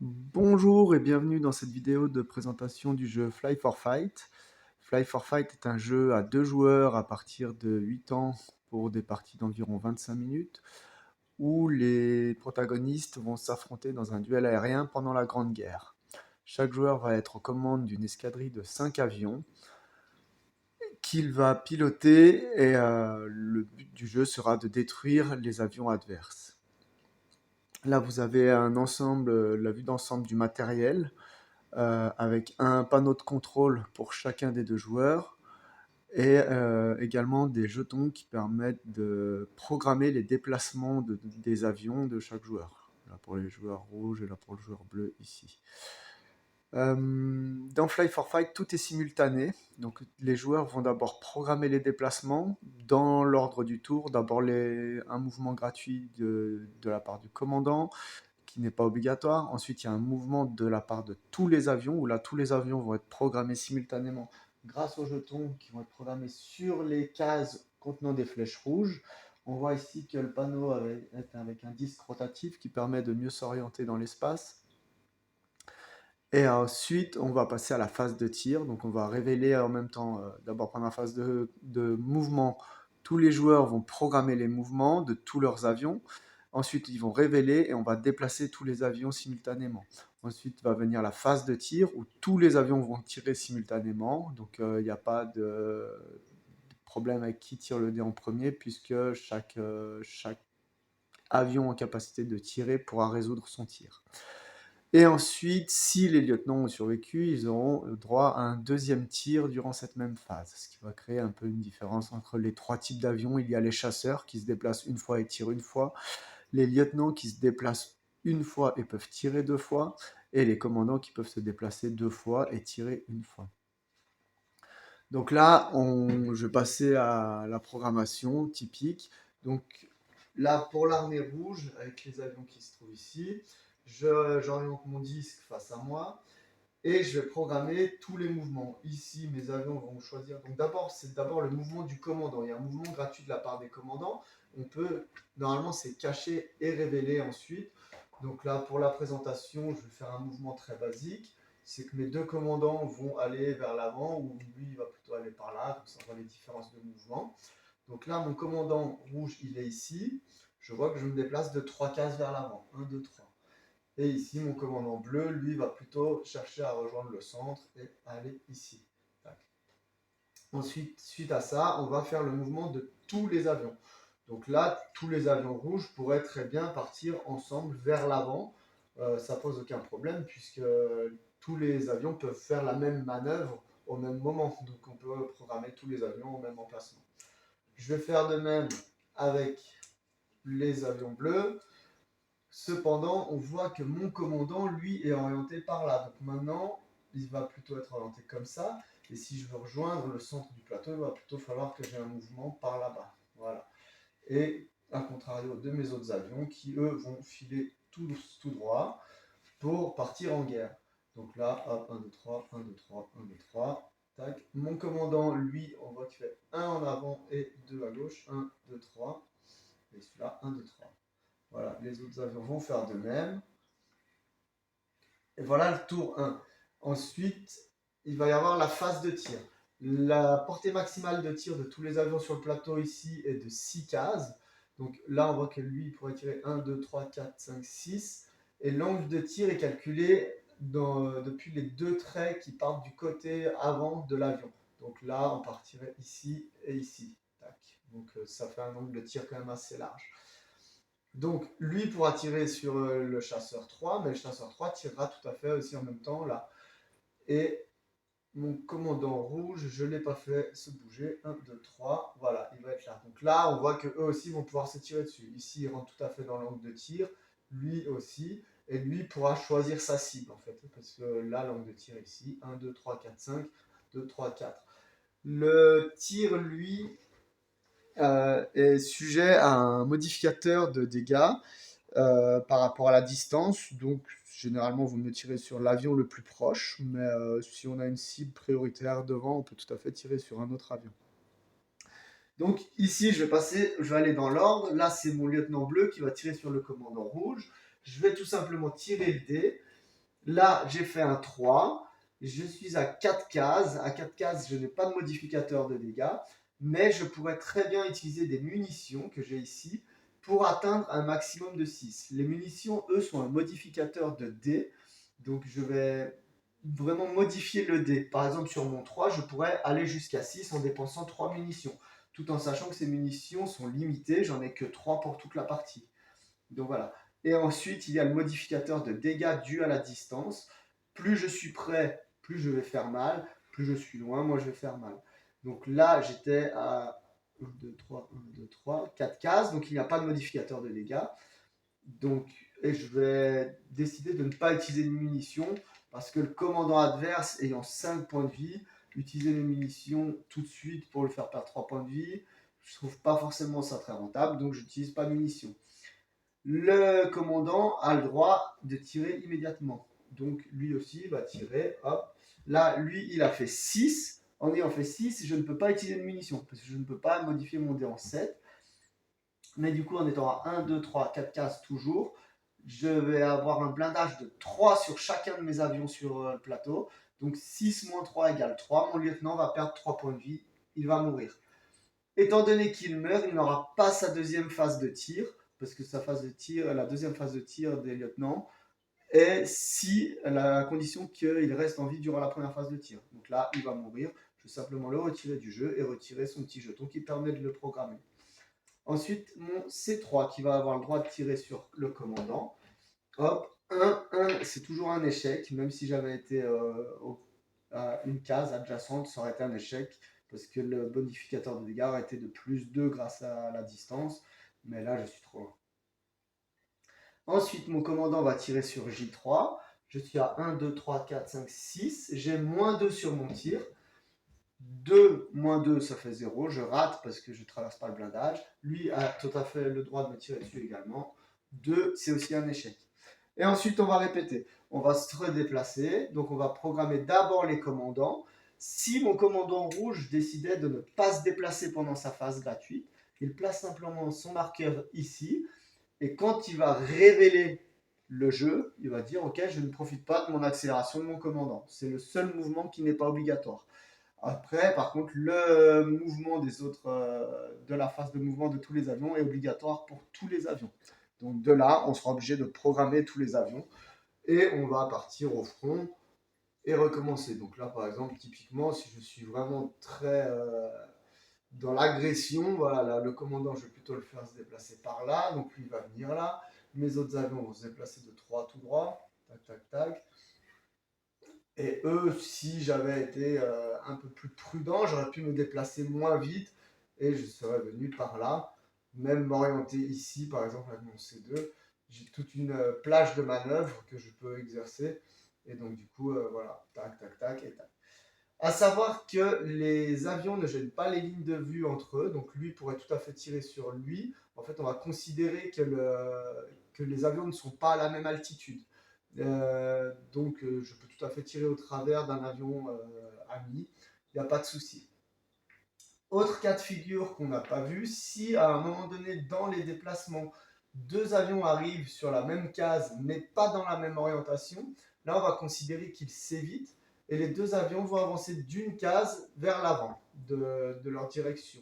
Bonjour et bienvenue dans cette vidéo de présentation du jeu Fly for Fight. Fly for Fight est un jeu à 2 joueurs à partir de 8 ans pour des parties d'environ 25 minutes où les protagonistes vont s'affronter dans un duel aérien pendant la Grande Guerre. Chaque joueur va être aux commandes d'une escadrille de 5 avions qu'il va piloter et le but du jeu sera de détruire les avions adverses. Là, vous avez un ensemble, la vue d'ensemble du matériel avec un panneau de contrôle pour chacun des deux joueurs et également des jetons qui permettent de programmer les déplacements des avions de chaque joueur. Là pour les joueurs rouges et là pour le joueur bleu ici. Dans Fly for Fight, tout est simultané. Donc les joueurs vont d'abord programmer les déplacements dans l'ordre du tour. D'abord un mouvement gratuit de la part du commandant, qui n'est pas obligatoire. Ensuite, il y a un mouvement de la part de tous les avions, où là, tous les avions vont être programmés simultanément grâce aux jetons qui vont être programmés sur les cases contenant des flèches rouges. On voit ici que le panneau est avec un disque rotatif qui permet de mieux s'orienter dans l'espace. Et ensuite, on va passer à la phase de tir. Donc, on va révéler en même temps, d'abord pendant la phase de mouvement, tous les joueurs vont programmer les mouvements de tous leurs avions. Ensuite, ils vont révéler et on va déplacer tous les avions simultanément. Ensuite va venir la phase de tir où tous les avions vont tirer simultanément. Donc, il n'y a pas de problème avec qui tire le dé en premier puisque chaque avion en capacité de tirer pourra résoudre son tir. Et ensuite, si les lieutenants ont survécu, ils auront droit à un deuxième tir durant cette même phase, ce qui va créer un peu une différence entre les trois types d'avions. Il y a les chasseurs qui se déplacent une fois et tirent une fois, les lieutenants qui se déplacent une fois et peuvent tirer deux fois, et les commandants qui peuvent se déplacer deux fois et tirer une fois. Donc là, je vais passer à la programmation typique. Donc là, pour l'armée rouge, avec les avions qui se trouvent ici, j'oriente mon disque face à moi et je vais programmer tous les mouvements. Ici, mes avions vont choisir. Donc d'abord, c'est d'abord le mouvement du commandant. Il y a un mouvement gratuit de la part des commandants. Normalement, c'est cacher et révéler ensuite. Donc là, pour la présentation, je vais faire un mouvement très basique. C'est que mes deux commandants vont aller vers l'avant, ou lui, il va plutôt aller par là. Donc ça voit les différences de mouvement. Donc là, mon commandant rouge, il est ici. Je vois que je me déplace de 3 cases vers l'avant. 1, 2, 3. Et ici, mon commandant bleu, lui, va plutôt chercher à rejoindre le centre et aller ici. Tac. Ensuite, suite à ça, on va faire le mouvement de tous les avions. Donc là, tous les avions rouges pourraient très bien partir ensemble vers l'avant. Ça pose aucun problème puisque tous les avions peuvent faire la même manœuvre au même moment. Donc on peut programmer tous les avions au même emplacement. Je vais faire de même avec les avions bleus. Cependant, on voit que mon commandant, lui, est orienté par là. Donc maintenant, il va plutôt être orienté comme ça. Et si je veux rejoindre le centre du plateau, il va plutôt falloir que j'ai un mouvement par là-bas. Voilà. Et à contrario de mes autres avions qui, eux, vont filer tout droit pour partir en guerre. Donc là, hop, 1, 2, 3, 1, 2, 3, 1, 2, 3. Tac. Mon commandant, lui, on voit qu'il fait 1 en avant et 2 à gauche. 1, 2, 3. Et celui-là, 1, 2, 3. Voilà, les autres avions vont faire de même. Et voilà le tour 1. Ensuite, il va y avoir la phase de tir. La portée maximale de tir de tous les avions sur le plateau ici est de 6 cases. Donc là, on voit que lui, il pourrait tirer 1, 2, 3, 4, 5, 6. Et l'angle de tir est calculé depuis les deux traits qui partent du côté avant de l'avion. Donc là, on partirait ici et ici. Tac. Donc ça fait un angle de tir quand même assez large. Donc, lui pourra tirer sur le chasseur 3, mais le chasseur 3 tirera tout à fait aussi en même temps là. Et mon commandant rouge, je ne l'ai pas fait se bouger. 1, 2, 3, voilà, il va être là. Donc là, on voit qu'eux aussi vont pouvoir se tirer dessus. Ici, il rentre tout à fait dans l'angle de tir, lui aussi. Et lui pourra choisir sa cible en fait. Parce que là, l'angle de tir ici, 1, 2, 3, 4, 5, 2, 3, 4. Le tir, lui, est sujet à un modificateur de dégâts par rapport à la distance. Donc, généralement, vous me tirez sur l'avion le plus proche, mais si on a une cible prioritaire devant, on peut tout à fait tirer sur un autre avion. Donc, ici, je vais aller dans l'ordre. Là, c'est mon lieutenant bleu qui va tirer sur le commandant rouge. Je vais tout simplement tirer le dé. Là, j'ai fait un 3. Je suis à 4 cases. À 4 cases, je n'ai pas de modificateur de dégâts, mais je pourrais très bien utiliser des munitions que j'ai ici pour atteindre un maximum de 6. Les munitions, eux, sont un modificateur de dés, donc je vais vraiment modifier le dé. Par exemple, sur mon 3, je pourrais aller jusqu'à 6 en dépensant 3 munitions, tout en sachant que ces munitions sont limitées, j'en ai que 3 pour toute la partie. Donc voilà. Et ensuite, il y a le modificateur de dégâts dû à la distance. Plus je suis près, plus je vais faire mal. Plus je suis loin, moi je vais faire mal. Donc là, j'étais à 1, 2, 3, 1, 2, 3, 4 cases. Donc il n'y a pas de modificateur de dégâts. Donc, et je vais décider de ne pas utiliser de munitions parce que le commandant adverse ayant 5 points de vie, utiliser les munitions tout de suite pour le faire perdre 3 points de vie, je trouve pas forcément ça très rentable. Donc, je n'utilise pas de munitions. Le commandant a le droit de tirer immédiatement. Donc lui aussi va tirer. Hop. Là, lui, il a fait 6. En ayant fait 6, je ne peux pas utiliser de munitions parce que je ne peux pas modifier mon dé en 7. Mais du coup, en étant à 1, 2, 3, 4 cases toujours, je vais avoir un blindage de 3 sur chacun de mes avions sur le plateau. Donc 6 moins 3 égale 3. Mon lieutenant va perdre 3 points de vie. Il va mourir. Étant donné qu'il meurt, il n'aura pas sa deuxième phase de tir, parce que sa phase de tir, la deuxième phase de tir des lieutenants est si la condition qu'il reste en vie durant la première phase de tir. Donc là, il va mourir. Je vais simplement le retirer du jeu et retirer son petit jeton qui permet de le programmer. Ensuite, mon C3 qui va avoir le droit de tirer sur le commandant. Hop, 1, c'est toujours un échec, même si j'avais été à une case adjacente, ça aurait été un échec parce que le bonificateur de dégâts aurait été de plus 2 grâce à la distance, mais là je suis trop loin. Ensuite, mon commandant va tirer sur J3. Je suis à 1, 2, 3, 4, 5, 6. J'ai moins 2 sur mon tir. 2 moins 2, ça fait 0. Je rate parce que je ne traverse pas le blindage. Lui a tout à fait le droit de me tirer dessus également. 2, c'est aussi un échec. Et ensuite, on va répéter. On va se redéplacer. Donc, on va programmer d'abord les commandants. Si mon commandant rouge décidait de ne pas se déplacer pendant sa phase gratuite, il place simplement son marqueur ici. Et quand il va révéler le jeu, il va dire ok, je ne profite pas de mon accélération de mon commandant. C'est le seul mouvement qui n'est pas obligatoire. Après, par contre, le mouvement des autres, de la phase de mouvement de tous les avions est obligatoire pour tous les avions. Donc de là, on sera obligé de programmer tous les avions et on va partir au front et recommencer. Donc là, par exemple, typiquement, si je suis vraiment très dans l'agression, voilà, là, le commandant, je vais plutôt le faire se déplacer par là, donc lui il va venir là. Mes autres avions vont se déplacer de 3 tout droit, tac, tac, tac. Et eux, si j'avais été un peu plus prudent, j'aurais pu me déplacer moins vite et je serais venu par là, même m'orienter ici, par exemple avec mon C2. J'ai toute une plage de manœuvres que je peux exercer. Et donc du coup, voilà, tac, tac, tac, et tac. À savoir que les avions ne gênent pas les lignes de vue entre eux, donc lui pourrait tout à fait tirer sur lui. En fait, on va considérer que les avions ne sont pas à la même altitude. Donc, je peux tout à fait tirer au travers d'un avion ami, il n'y a pas de souci. Autre cas de figure qu'on n'a pas vu, si à un moment donné dans les déplacements, deux avions arrivent sur la même case mais pas dans la même orientation, là on va considérer qu'ils s'évitent et les deux avions vont avancer d'une case vers l'avant de leur direction.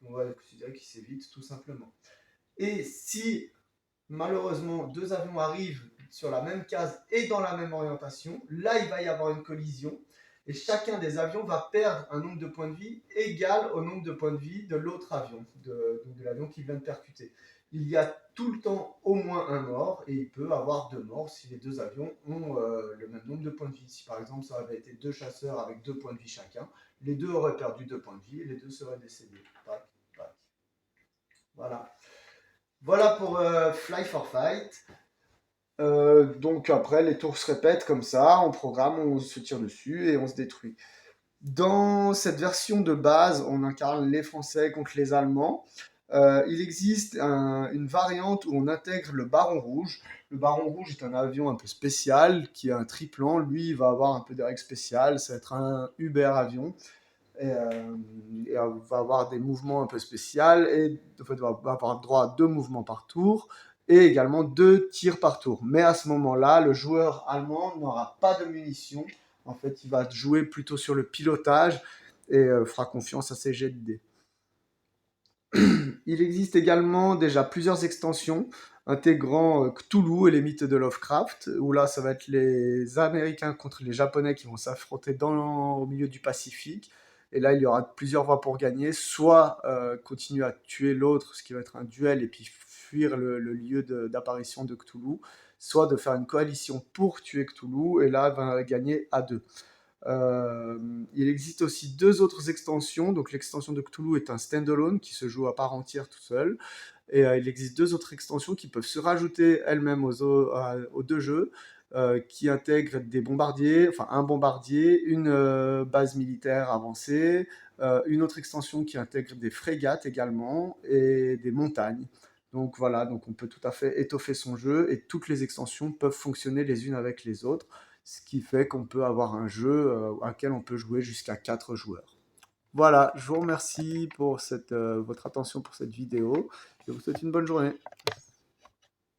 On va considérer qu'ils s'évitent tout simplement. Et si malheureusement deux avions arrivent sur la même case et dans la même orientation, là il va y avoir une collision et chacun des avions va perdre un nombre de points de vie égal au nombre de points de vie de l'autre avion, de l'avion qui vient de percuter. Il y a tout le temps au moins un mort et il peut avoir deux morts si les deux avions ont le même nombre de points de vie. Si par exemple ça avait été deux chasseurs avec 2 points de vie chacun, les deux auraient perdu 2 points de vie et les deux seraient décédés. Tac, tac. Voilà. Voilà pour Fly for Fight. Donc après, les tours se répètent comme ça, on programme, on se tire dessus et on se détruit. Dans cette version de base, on incarne les Français contre les Allemands. Il existe une variante où on intègre le Baron Rouge. Le Baron Rouge est un avion un peu spécial qui a un triplan. Lui, il va avoir un peu de règles spéciales. Ça va être un Uber avion. Et on va avoir des mouvements un peu spéciaux. Et en fait, on va avoir droit à 2 mouvements par tour. et également 2 tirs par tour. Mais à ce moment-là, le joueur allemand n'aura pas de munitions. En fait, il va jouer plutôt sur le pilotage et fera confiance à ses jets de dés. Il existe également déjà plusieurs extensions intégrant Cthulhu et les mythes de Lovecraft, où là, ça va être les Américains contre les Japonais qui vont s'affronter au milieu du Pacifique. Et là, il y aura plusieurs voies pour gagner, soit continuer à tuer l'autre, ce qui va être un duel, et puis fuir le lieu d'apparition de Cthulhu, soit de faire une coalition pour tuer Cthulhu, et là, va gagner à deux. Euh, il existe aussi deux autres extensions. Donc l'extension de Cthulhu est un standalone qui se joue à part entière tout seul. Et il existe deux autres extensions qui peuvent se rajouter elles-mêmes aux deux jeux, qui intègrent des bombardiers, enfin un bombardier, une base militaire avancée, une autre extension qui intègre des frégates également et des montagnes. Donc voilà, donc on peut tout à fait étoffer son jeu et toutes les extensions peuvent fonctionner les unes avec les autres, ce qui fait qu'on peut avoir un jeu auquel on peut jouer jusqu'à 4 joueurs. Voilà, je vous remercie pour votre attention pour cette vidéo. Je vous souhaite une bonne journée.